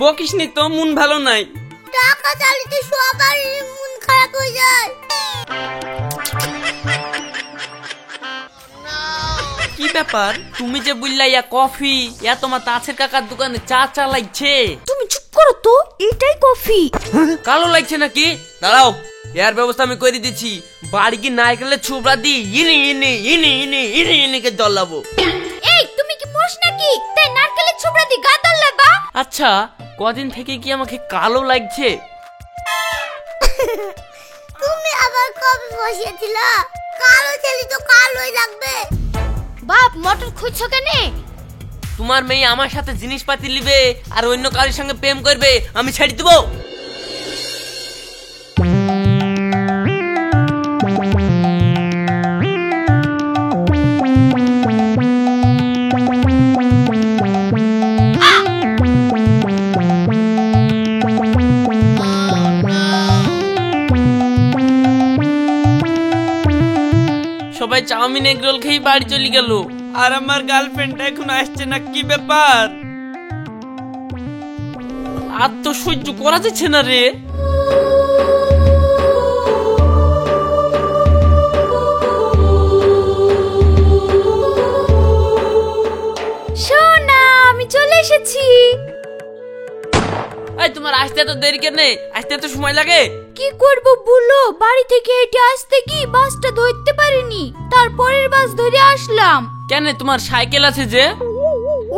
বকিসনি তো, মন ভালো নাই। টাকা চাইলে সবারই মন খারাপ হয়ে যায়। কি ব্যাপার, তুমি যে বললা ইয়া কফি, ইয়া তোমার তাছের কাকার দোকানে চা চা লাগছে। তুমি চুপ করো তো, এটাই কফি। কালো লাগছে নাকি? দাঁড়াও, এর ব্যবস্থা আমি করে দিচ্ছি। বাড়ি কি নারকেলের ছোবড়া দি ইনি ইনি ইনি ইনি ইনি ইনি কে দলাবো। এই তুমি কি মোষ নাকি তাই নারকেলের ছোবড়া দি গা দলাবা? আচ্ছা, কদিন থেকে কি আমাকে কালো লাগছে? তুমি আবার কবে বসিয়েছিল? কালো ছেলে তো কালোই লাগবে। বাপ মটর খুঁজছো কেন? তোমার মেয়ে আমার সাথে জিনিসপাতি নিবে আর অন্য কারোর সঙ্গে প্রেম করবে, আমি ছেড়ে দেবো? সবাই চাউমিন এগ রোল খেয়ে বাড়ি চলে গেল, আর আমার গার্লফ্রেন্ডটা এখন আসছে না। কি ব্যাপার? আর তো সহ্য করা যাচ্ছে না রে। সোনা, আমি চলে এসেছি। এই তোমার আসতে এত দেরি কেন? আসতে এত সময় লাগে? কি করব বলো, বাড়ি থেকে হেঁটে আসতে কি বাসটা ধরতে পারিনি, তারপরের বাস ধরে আসলাম। কেন, তোমার সাইকেল আছে যে?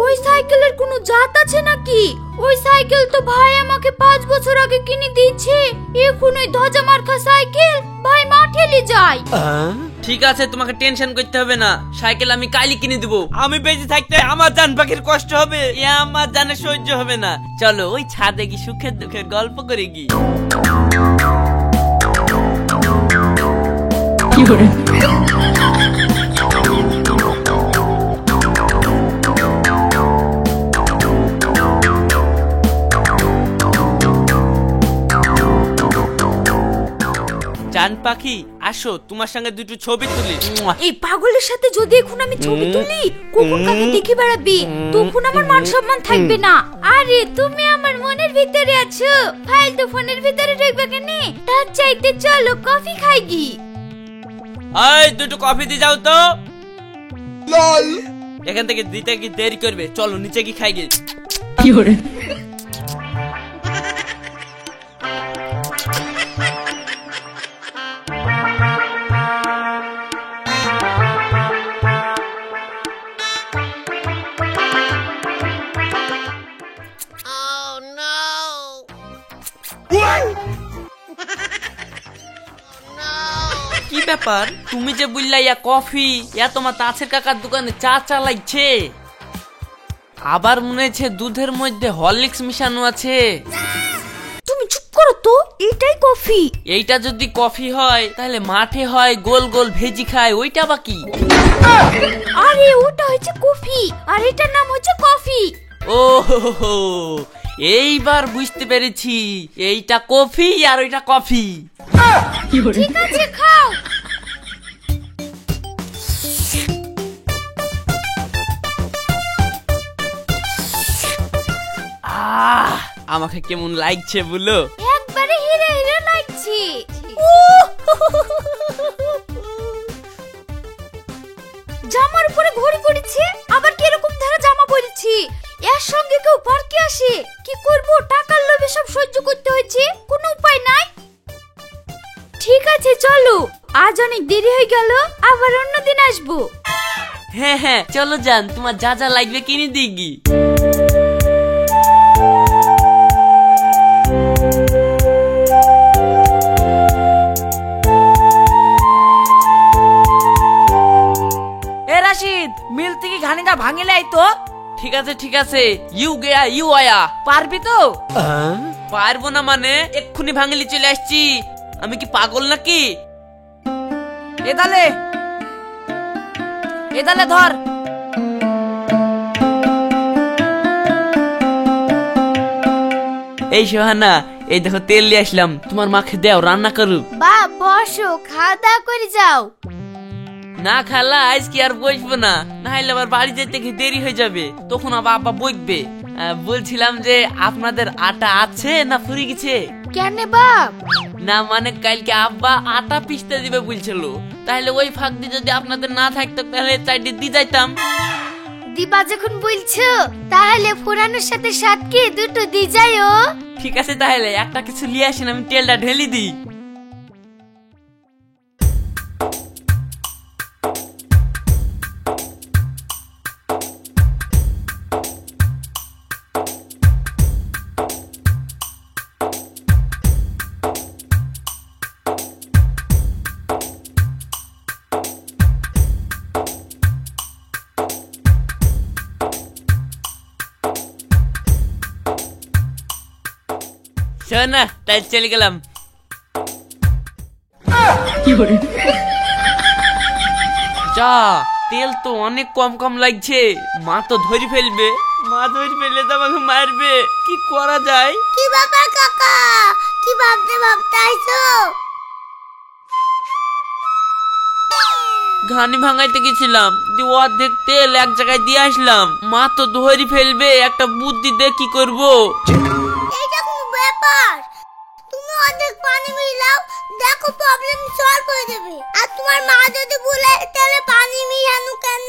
ওই সাইকেলের কোনো জাত আছে নাকি? ওই সাইকেল তো ভাই আমাকে 5 বছর আগে কিনে দিয়েছে। এখন ওই ধ্বজা মার্কা সাইকেল ভাই মাঠে নিয়ে যায়। ঠিক আছে, তোমাকে টেনশন করতে হবে না, সাইকেল আমি কালই কিনে দেবো। আমি বেঁচে থাকতে আমার জান পাখির কষ্ট হবে, এ আমার জানে সহ্য হবে না। চলো ওই ছাদে কি সুখের দুঃখের গল্প করে কি। জান পাখি আসো, তোমার সঙ্গে দুটো ছবি তুলি। এই পাগলের সাথে যদি এখন আমি ছবি তুলি, কখন কাকে দেখে বেড়াবি, তখন আমার মান সম্মান থাকবে না। আরে তুমি আমার মনের ভিতরে আছো, ফালতু ফোনের ভিতরে ঢুকবে কেন? তার চাইতে চলো কফি খাই গি। এই দুটো কফি দিয়ে যাও তো। এখান থেকে দিতে কি দেরি করবে? চলো নিচে কি খাই গে। কি করে? কি ব্যাপার, তুমি যে বললা ইয়া কফি, ইয়া তোমার তাছের কাকার দোকানে চা চা লাগছে। আবার মনে হচ্ছে দুধের মধ্যে হরলিক্স মিশানো আছে। তুমি চুপ করো তো, এটাই কফি। এইটা যদি কফি হয় তাহলে মাঠে হয় গোল গোল ভেজি খায়, ওইটা বা কি? আরে ওটা হচ্ছে কফি আর এটার নাম হচ্ছে কফি। ও এইবার বুঝতে পেরেছি, এইটা কফি আর ওইটা কফি। ঠিক আছে খাও। আমাকে কেমন লাগছে বলো? একবারে হিরে হিরে লাগছে। জামার উপরে ঘড়ি পড়েছে, আবার কি এরকম ধারা জামা পরেছি। এর সঙ্গে কেউ পার্কে আসে, কি করব? টাকার লোভে সব সহ্য করতে হয়েছে, কোনো উপায় নাই। ঠিক আছে চলো, আজ অনেক দেরি হয়ে গেল, আবার অন্যদিন আসবো। হ্যাঁ হ্যাঁ চলো যান, তোমার যা যা লাগবে কিনে দিগি। এ রাশিদ, মিল থেকে ঘানিটা ভাঙিলাই তো। ঠিক আছে ঠিক আছে, ইউ গয়া ইউ আয়া। পারবি তো? পারবো না মানে? এক্ষুনি ভাঙলি চলে আসছি, আমি কি পাগল নাকি? এদালে এদালে ধর। এই সোহানা, এই দেখো তেল নিয়ে আসলাম, তোমার মাকে দাও রান্না করুক। বাপ বসো, খাওয়া দাওয়া করে যাও। না খালা আজ কি আর বসবো না, না হলে আবার বাড়ি যেতে দেরি হয়ে যাবে, তখন আবার আব্বা বকবে। বলছিলাম যে আপনাদের আটা আছে না ফুরি গেছে? কেন বাপ? না মানে কালকে আব্বা আটা পিষতে দিবে বলছিল, তাহলে ওই ফাঁক দিয়ে যদি আপনাদের না থাকতো তাহলে চাইটি দিয়ে যাইতাম। দিবা যখন বলছো তাহলে পুরানোর সাথে সাতকে দুটো দি যাইও। ঠিক আছে তাহলে একটা কিছু নিয়ে আসেন, আমি তেলটা ঢেলে দিই। শোন না, তাই চলে গেলাম। যা, তেল তো অনেক কম কম লাগছে, মা তো ধরে ফেলবে। মা ধরে ফেললে তো আমাকে মারবে, কি করা যায়? কি ব্যাপার কাকা, কি ভাবতে ভাবতে আইছো? ঘানি ভাঙাইতে গেছিলাম, দিয়ে অর্ধেক তেল এক জায়গায় দিয়ে আসলাম। মা তো ধরে ফেলবে, একটা বুদ্ধি দে কি করবো। এটা কোন ব্যাপার? তুমি অর্ধেক পানি মিলাও, দেখো প্রবলেম সলভ হয়ে যাবে। আর তোমার মা যদি বলে তেলে পানি মিশানো কেন,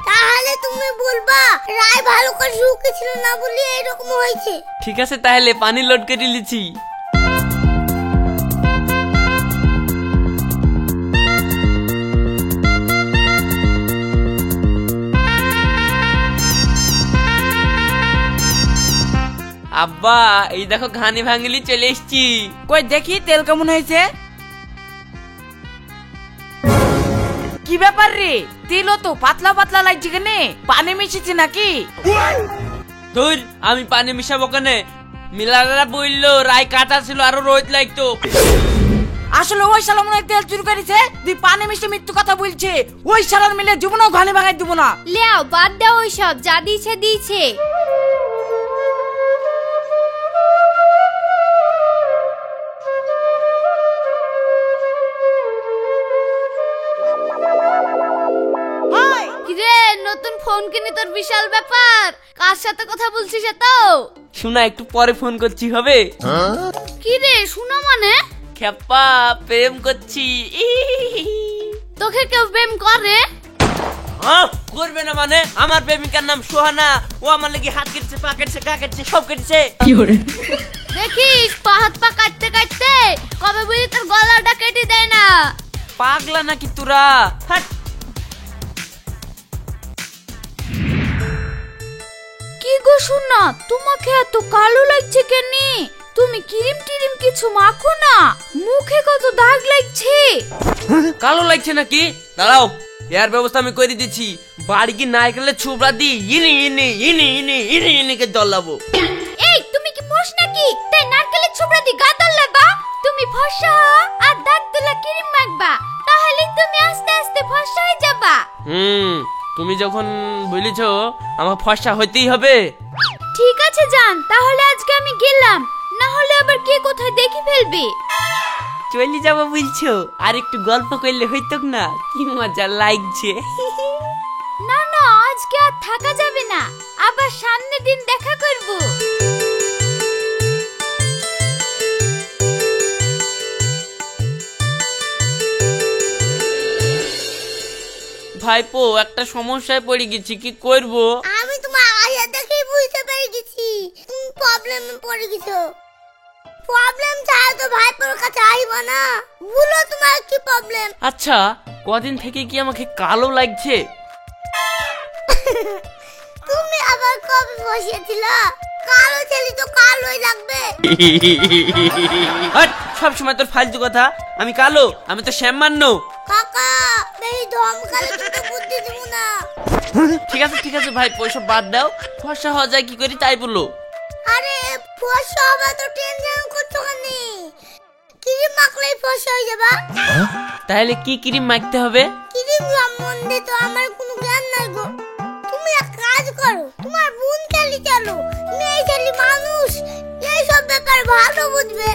তাহলে তুমি বলবা রায় ভালো করে শুকিয়েছিল না বলে এরকম হয়েছে। ঠিক আছে তাহলে পানি লোড করে লিছি। আব্বা এই দেখো ঘানি ভাঙলি চলে এসছি। কই দেখি তেল কেমন হয়েছে। কি ব্যাপার রে, তেলও তো পাতলা পাতলা লাগছে কেন? পানি মিশিয়েছে নাকি? ধুর, আমি পানি মিশাবো কেন? মিলারা বললো রায় কাটা ছিল, আরো রোদ লাগতো। আসলে ওই শালা মনে হয় তেল চুরি করেছে, তুই পানি মিশে মৃত্যু কথা বলছে। ওই শালার মিলে জীবনও ঘানি ভাঙাই দিব না। লেও বাদ দাও ওইসব, যা দিয়েছে দিয়েছে। কিরে, নতুন ফোন কিনে তোর বিশাল ব্যাপার, কার সাথে কথা বলছিস এত? শোনা, একটু পরে ফোন করছি, হবে? কিরে শুনো মানে? খেপা প্রেম করছি। তোকে কেউ প্রেম করে? করবে না মানে? আমার প্রেমিকার নাম সোহানা, ও আমার লাগি হাত কেটেছে, পা কেটেছে, গা কেটেছে, সব কেটেছে। দেখিস পা হাত পা কাটতে কাটতে কবে বুঝি তোর গলাটা কেটে দেয় না। পাগলা নাকি তোরা? হাট। কি গো শোনা, তোমাকে এত কালো লাগছে কেন? তুমি ক্রিম টিরিম কিছু মাখো না, মুখে কত দাগ লাগছে। কালো লাগছে নাকি? দাঁড়াও, এর ব্যবস্থা আমি করে দিচ্ছি। বাড়ি কি নারকেলের ছোবড়া দি ইনি ইনি ইনি ইনি ইনি ইনি কে দলাবো। এই তুমি কি মোষ নাকি তাই নারকেলের ছোবড়া দি গা দলাবা? তুমি ফর্সা হও আর দাঁত তোলা ক্রিম মাখবা, তাহলে তুমি আস্তে আস্তে ফর্সা হয়ে যাবা। তুমি যখন বলেছো আমার ফর্সা হইতেই হবে। ঠিক আছে জান, তাহলে আজকে আমি গেলাম, না হলে আবার কে কোথায় দেখে ফেলবে। চলে যাবো বলছো? আর একটু গল্প করলে হইতো না? কি মজা লাগছে। না না, আজকে আর থাকা যাবে না, আবার সামনের দিন দেখা করব। ভাইপো, একটা সমস্যায় পড়ে গেছি, কি করব? আমি তোমার আয়া দেখেই বুঝতে পেরে গেছি তুমি প্রবলেমে পড়ে গেছো। প্রবলেম ছাড়া তো ভাইপোর কাছে আইবা না, বলো তোমার কি প্রবলেম। আচ্ছা, কদিন থেকে কি আমাকে কালো লাগছে? তুমি আবার কবে বসিয়েছিল? কালো ছেলে তো কালোই লাগবে। হাট, সব সময় তোর ফালতু কথা। আমি কালো? আমি তো শ্যামান্য। কাকা বেশি ধমকালে কিন্তু বুদ্ধি দিব না। ঠিক আছে ভাই, ওইসব বাদ দাও। ফর্সা হওয়া যায় কি করি তাই বলো। আরে ফর্সা হবে তো টেনশন করছো কেন? ক্রিম মাখলেই ফর্সা হয়ে যাবা। তাহলে কি ক্রিম মাখতে হবে? ক্রিম সম্বন্ধে তো আমার কোনো জ্ঞান নাই গো। তুমি এক কাজ করো, তোমার বোন খেলি চলো, মেয়ে খেলি মানুষ এইসব ব্যাপার ভালো বুঝবে।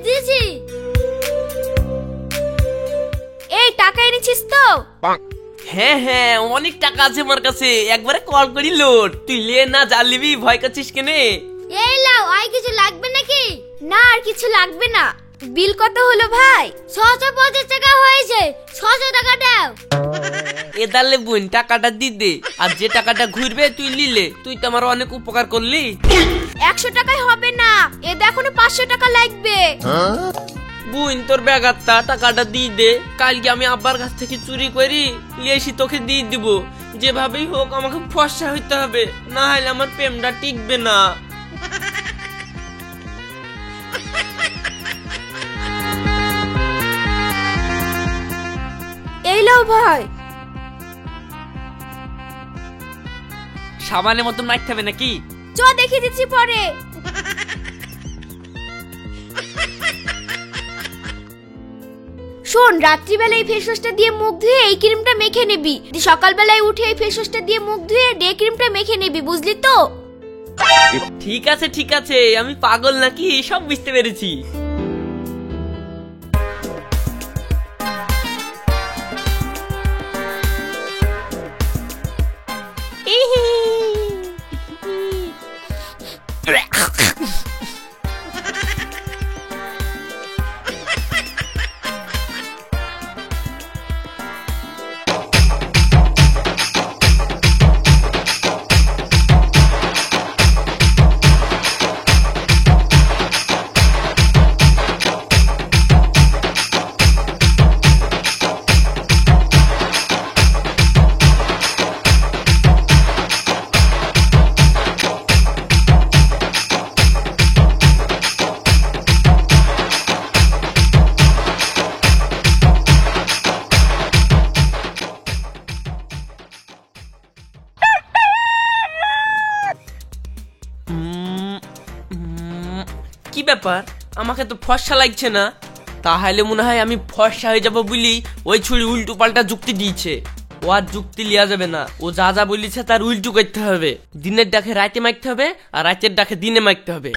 দিয়েছি। এই টাকা এনেছিস তো? হ্যাঁ হ্যাঁ, অনেক টাকা আছে আমার কাছে, একবারে কল করি লোড। তুই লে না, যা লিবি, ভয় করছিস কেনে? এই লাও, আর কিছু লাগবে নাকি? না, আর কিছু লাগবে না। বিল কত হলো ভাই? 650 টাকা হয়েছে। 600 টাকা দাও। এদালে বোন, টাকাটা দি দে, আর যে টাকাটা ঘুরবে তুই লিলে। তুই তো আমার অনেক উপকার করলি। 100 টাকায় হবে না, এ দেখো 500 টাকা লাগবে। বোন, তোর ব্যাগারটা টাকাটা দিয়ে দে। কালকে আমি আব্বার কাছ থেকে চুরি করি নিয়ে এসে তোকে দিয়ে দিব। যেভাবেই হোক আমাকে ফর্সা হইতে হবে, না হলে আমার প্রেমটা টিকবে না। এই লাও ভাই। সাবানের মতন মারতে হবে নাকি? চ দেখিয়ে দিচ্ছি পরে। শোন, রাত্রিবেলা এই ফেস ওয়াশটা দিয়ে মুখ ধুয়ে এই ক্রিমটা মেখে নিবি। সকালবেলায় উঠে এই ফেস ওয়াশটা দিয়ে মুখ ধুয়ে ডে ক্রিমটা মেখে নিবি, বুঝলি তো? ঠিক আছে ঠিক আছে, আমি পাগল নাকি, সব বুঝতে পেরেছি। কি ব্যাপার, আমাকে তো ফর্সা লাগছে না। তাহলে মনে হয় আমি ফর্সা হয়ে যাব বলি ওই ছুরি উল্টো পাল্টা যুক্তি দিয়েছে। ও আর যুক্তি লিয়া যাবে না, ও যা যা বলেছে তার উল্টো করতে হবে। দিনের ডাকে রাতে মারতে হবে, আর রাতের ডাকে দিনে মারতে হবে।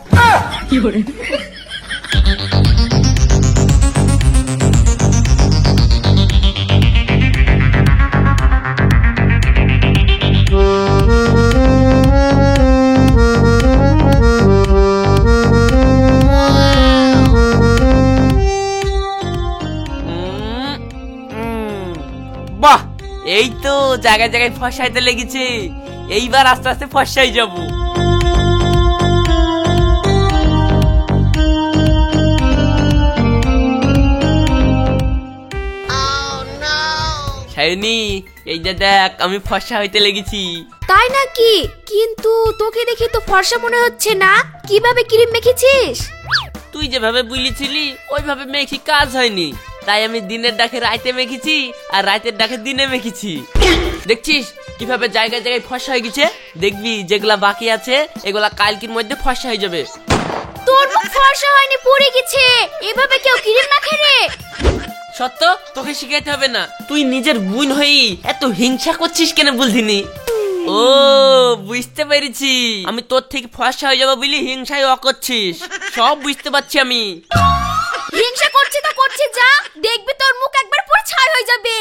বাহ, এই তো জায়গায় জায়গায় ফসাইতে লেগেছে। এইবার আস্তে আস্তে ফসাই যাব। সায়নী, এই যে দেখ, আমি ফর্সা হইতে লেগেছি। তাই নাকি? কিন্তু তোকে দেখে তো ফর্সা মনে হচ্ছে না। কিভাবে ক্রিম মেখেছিস? তুই যেভাবে বলেছিলি ওইভাবে মেখি, কাজ হয়নি। তাই আমি দিনের ডাকে রাতে মেখেছি, আর রাতের ডাকে দিনে মেখেছি। দেখছিস কিভাবে জায়গায় জায়গায় ফর্সা হয়ে গেছে? দেখবি যেগুলা বাকি আছে এগুলা কালকের মধ্যে ফর্সা হয়ে যাবে। তোর মুখ ফর্সা হয়নি, পুড়ে গেছে। এভাবে কেউ ক্রিম মাখে রে? সত্য, তোকে শিখাইতে হবে না। তুই নিজের বোন হই এত হিংসা করছিস কেন বুঝিনি? ও, বুঝতে পেরেছি, আমি তোর থেকে ফর্সা হয়ে যাবো বলি হিংসায় করছিস। সব বুঝতে পারছি আমি। হিংসা করছি তো করছি, যা দেখবি তোর মুখ একবার পুরো ছাই হয়ে যাবে।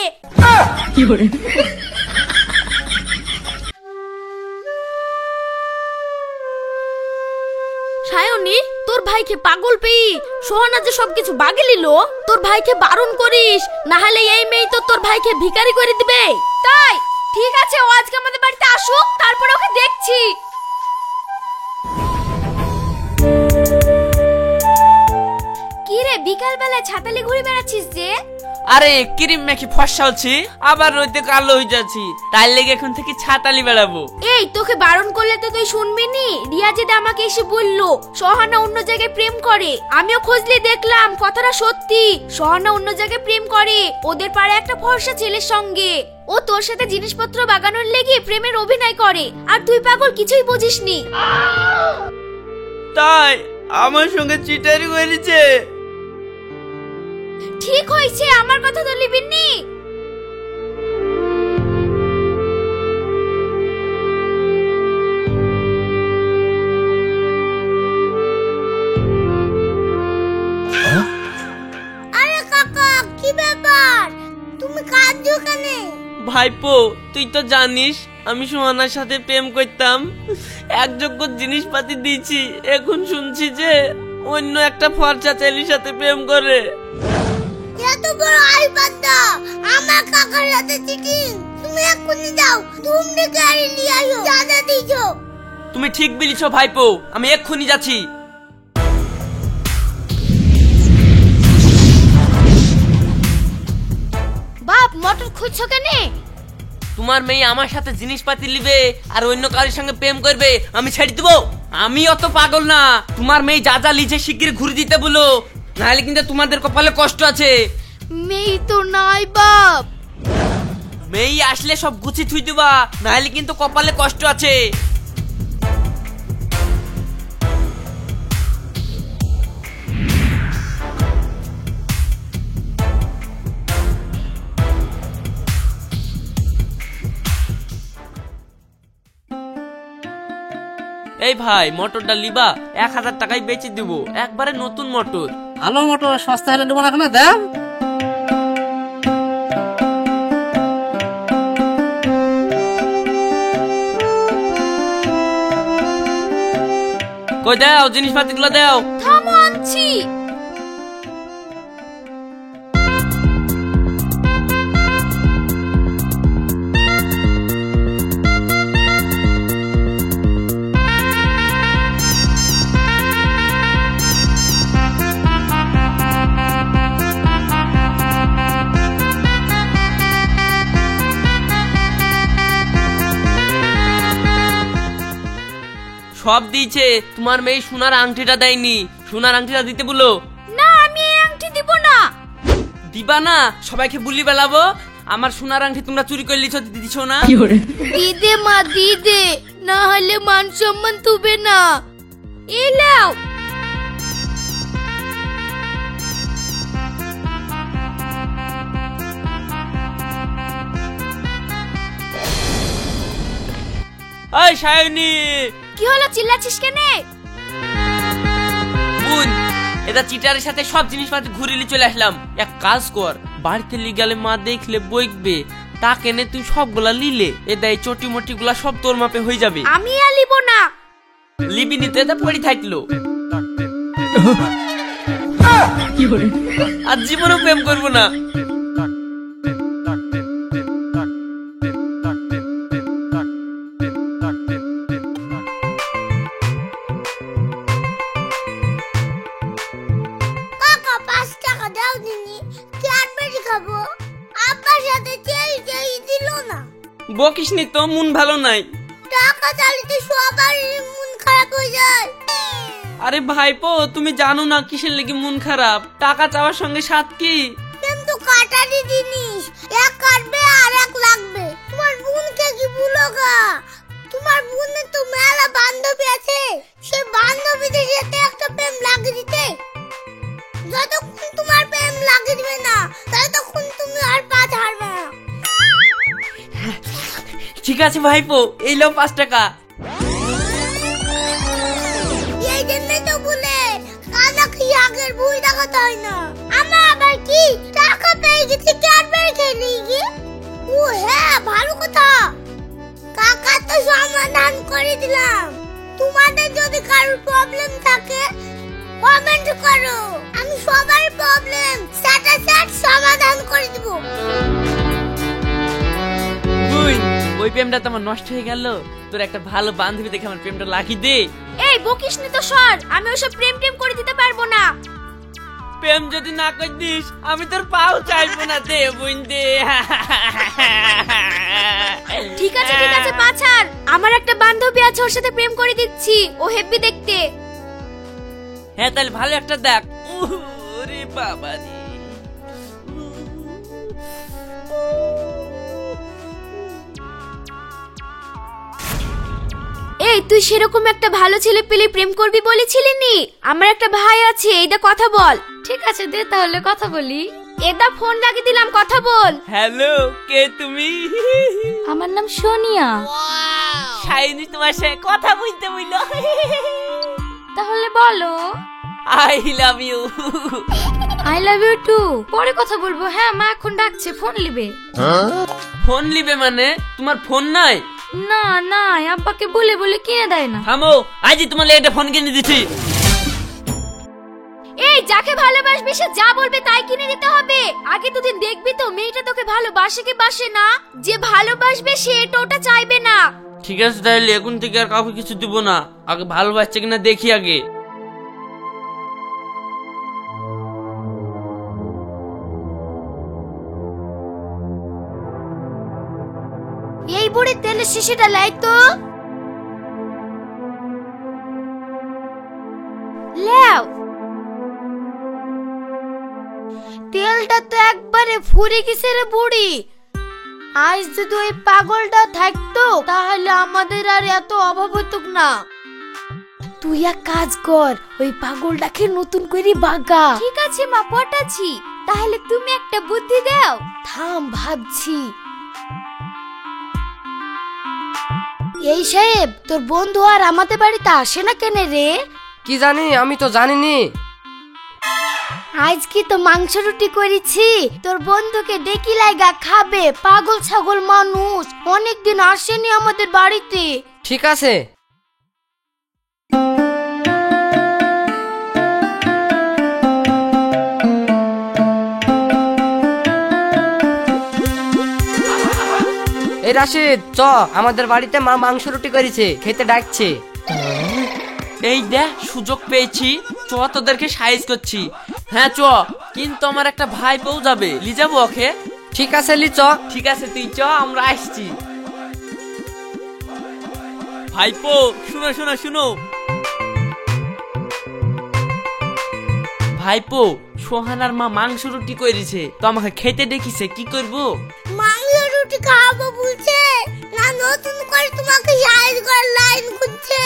সায়নী, তোর ভাইকে পাগল পেয়ে সোহানা যে সবকিছু বাগে নিল, তোর ভাইকে বারণ করিস, না হলে এই মেয়ে তো তোর ভাইকে ভিখারি করে দিবে। তাই ঠিক আছে, ও আজকে আমাদের বাড়িতে আসুক, তারপর ওকে দেখছি। কি রে, বিকাল বেলায় ছাতালে ঘুরে বেড়াচ্ছিস যে? আরে ক্রিম মেখে ফর্সা হচ্ছি, আবার রইতে কালো হয়ে যাচ্ছি, তাই লেগে এখন থেকে ছাতালি বেড়াবো। এই, তোকে বারণ করলে তো তুই শুনবি নি। রিয়া যেটা আমাকে এসে বললো সোহানা অন্য জায়গায় প্রেম করে। আমিও খোঁজলে দেখলাম কথাটা সত্যি। সোহানা অন্য জায়গায় প্রেম করে, ওদের পাড়ায় একটা ফর্সা ছেলের সঙ্গে। ও তোর সাথে জিনিসপত্র বাগানোর লেগে প্রেমের অভিনয় করে, আর তুই পাগল কিছুই বুঝিসনি। তাই আমার সঙ্গে চিটারি করেছে। ঠিক হয়েছে, আমার কথা তো লিবিন নি। কাঁদছো কেন? ভাইপো তুই তো জানিস আমি সুহানার সাথে প্রেম করতাম, একযোগ্য জিনিসপাতি দিয়েছি, এখন শুনছি যে অন্য একটা ফর্সা ছেলের সাথে প্রেম করে। এত বড় আইবাদা আমার কাকার সাথে চিটিং। তুমি এক্ষুনি যাও, তুমি গাড়ি নিয়ে আইও, দাদা দিছো। তুমি ঠিক বলেছো ভাইপো, আমি এক্ষুনি যাচ্ছি। বাপ মোটর খুঁজছো কেন? তোমার মেয়ে আমার সাথে জিনিসপাতি নিবে আর অন্য কারোর সঙ্গে প্রেম করবে, আমি ছেড়ে দেবো? আমি অত পাগল না। তোমার মেয়ে যা যা লিজে শিগগির ঘুরে দিতে বলো, নাহলে কিন্তু তোমাদের কপালে কষ্ট আছে। মেয়ে তো নাই বাপ। মেয়ে আসলে সব গুছি থুই দিবা, নাহলে কিন্তু কপালে কষ্ট আছে। এই ভাই মোটরটা লিবা, 1000 টাকায় বেচে দিব, একবারে নতুন মোটর। আলো মোটর সস্তা হলে নেবো না কেন দাম? কই দাও জিনিসপাতি গুলো দাও। থামো আনছি। সব দিয়েছে, তোমার মেয়ে সোনার আংটিটা দেয়নি, সোনার আংটিটা দিতে বলো। না আমি এই আংটি দিব না। দিবা না? সবাইকে বুলি বেলাবো আমার সোনার আংটি তোমরা চুরি করে লিছো, দিছো না? দিদে মা দিদে, না হলে মান সম্মান তুবে না। এলাও এই সায়নী, কি হলো চিল্লাছিস কেন? বোন এটা চিটারের সাথে সব জিনিসপাতি ঘুরে নিয়ে চলে আসলাম। এক কাজ কর, বাড়িতে নিয়ে গেলে মা দেখলে বইকবে, তা কেনে তুই সবগুলা লিলে, এটা এই চটি মটি গুলা সব তোর মাপে হয়ে যাবে। আমি আর লিব না। লিবি নিতে এটা পড়ে থাকলো, আর জীবনেও প্রেম করবো না। কাকা 5 টাকা দাও দিনি, ক্যাডবেরি খাবো। আব্বার সাথে চেই দিল না। বকিসনি তো, মন ভালো নাই। টাকা চাইলে সবার মন খারাপ হয়ে যায়। আরে ভাইপো তুমি জানো না কিসের লেগে মন খারাপ, টাকা চাওয়ার সঙ্গে সাথ কি? কিন্তু কাটারি জিনিস, এক কাটবে আর এক লাগবে। তোমার বোনকে কি ভুলোগা? তোমার বোনের তো মেলা বান্ধবী আছে, সে বান্ধবীদের সাথে একটা প্রেম লাগিয়ে দিতে। যতক্ষণ তোমার প্রেম লাগিয়ে দিবে না, ততক্ষণ তুমি আর পা ছাড়বে না। ঠিক আছে ভাইপো, এই লো 5 টাকা। এই জন্যই তো বলে কানা কি আগের বই দেখাতে হয় না। আমার আবার কি টাকা পেয়ে গেছি, ক্যাডবেরি খেয়ে নিয়েছি। ও হ্যাঁ ভালো কথা, কাকা তো সমাধান করে দিলাম। তোমাদের যদি কারোর প্রবলেম থাকে কমেন্ট করো, আমি সবার প্রবলেম স্যাট সমাধান করে দেব। বুই ওই প্রেমটা তো আমার নষ্ট হয়ে গেল, তোর একটা ভালো বান্ধবী দেখে আমার প্রেমটা লাগিয়ে দে। এই বকিস নি তো সর, আমি ওসব প্রেম করে দিতে পারবো না। প্রেম যদি না করে দিস আমি তোর পাও চাইবো না, দে বুইন দে। ঠিক আছে পাছার, আমার একটা বান্ধবী আছে, ওর সাথে প্রেম করে দিচ্ছি, ও হেব্বি দেখতে। হ্যাঁ তাহলে ভালো একটা দেখ। ওরে বাবা রে। এই তুই সেরকম একটা ভালো ছেলে পেলে প্রেম করবি বলেছিলি নি? আমার একটা ভাই আছে, এইটা কথা বল। ঠিক আছে দে তাহলে কথা বলি। এটা ফোন লাগিয়ে দিলাম, কথা বল। হ্যালো, কে তুমি? আমার নাম সোনিয়া। সায়নী তোমার সাথে কথা বলতে বললো। তাহলে বলো। I love you. I love you too. পরে কথা বলবো। হ্যাঁ, মা এখন ডাকছে, ফোন নিবে। ফোন নিবে মানে তোমার ফোন নাই? না না, আব্বাকে বলে বলে কিনে দেয় না। থামো, আজই তোমার এটা ফোন কিনে দিচ্ছি। এই, যাকে ভালোবাসবি সে যা বলবে তাই কিনে দিতে হবে। আগে দুদিন দেখবি তো মেয়েটা তোকে ভালোবাসে কি বাসে না। যে ভালোবাসবে সে এটা ওটা চাইবে না। ঠিক আছে, তাহলে এখন থেকে আর কাউকে কিছু দিব না, আগে ভালোবাসছে কিনা দেখি আগে। এই বুড়ি তেলের শিশিটা লাই তো। লেও, তেলটা তো একবারে ফুরে গেছে রে বুড়ি। আজ যদি ওই পাগলটা থাকতো তাহলে আমাদের আর এত অভাব হতো না। তুই এক কাজ কর, ওই পাগলটাকে নতুন করে বাগা। ঠিক আছে মা, পটাছি। তাহলে তুমি একটা বুদ্ধি দাও। থাম, ভাবছি। এই সাহেব, তোর বন্ধু আর আমাদের বাড়িতে আসে না কেন রে? কি জানি, আমি তো জানিনি। আজ কি তো মাংস রুটি করেছি, তোর বন্ধুকে ডেকে লাগা খাবে। পাগল ছাগল মানুষ, অনেকদিন আসেনি আমাদের বাড়িতে। ঠিক আছে। এই রাশিদ, চ আমাদের বাড়িতে মা মাংস রুটি করেছে, খেতে ডাকছে। এই দেখ, সুযোগ পেয়েছি, চ তোদেরকে সাইজ করছি। হ্যাঁ চ, কিন্তু আমার একটা ভাই বউ যাবে, লি যাবো ওকে? ঠিক আছে, লি চ। ঠিক আছে, তুই চ, আমরা আসছি। ভাইপো, শুনো শুনো শুনো। ভাইপো, সোহানার মা মাংস রুটি করেছে, তো আমাকে খেতে দেখিছে, কি করব? মাংস রুটি খাবো বলছে না, নতুন করে তোমাকে সাইজ করার লাইন খুঁজছে।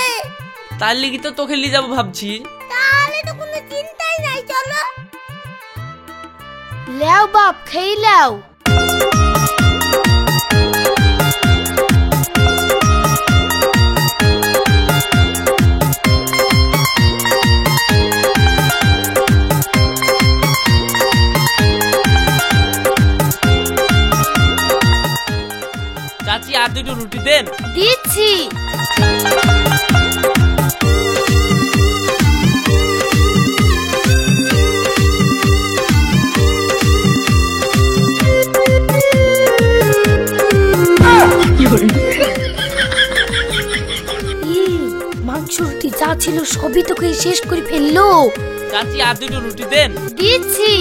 তার লিগে তো তোকে লি যাবো ভাবছি। তাহলে তো কোনো চিন্তাই নাই, চলো। লেও বাপ, খেয়ে লেও। চাচি, আর দুটো রুটি দেন। দিচ্ছি। মাংস রুটি যা ছিল সবই তোকে শেষ করে ফেললো। চাচি, আর দুটো রুটি দেন। দিচ্ছি।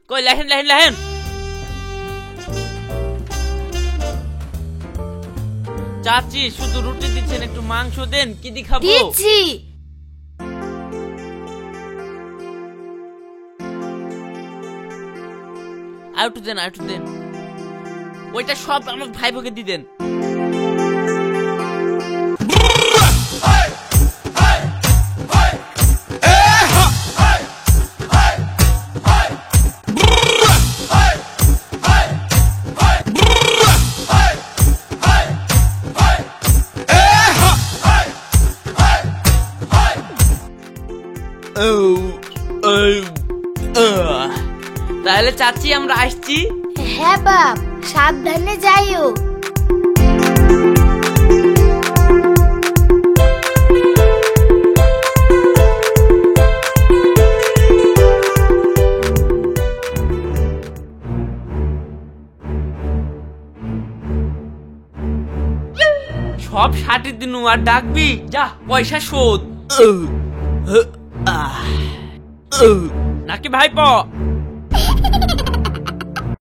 কই, লাহেন লাহেন লাহেন। চাচি, শুধু রুটি দিচ্ছেন, একটু মাংস দেন, কি দি খাবো? দিচ্ছি। আর একটু দেন, আর একটু দেন। ওইটা সব আমার ভাই বোকে দিয়ে দেন। তাহলে চাচি, আমরা আসছি। হ্যাঁ বাপ, সাবধানে যাইও। সব 60 দিন আর ডাকবি, যা পয়সা শোধ। নাকি ভাইপো?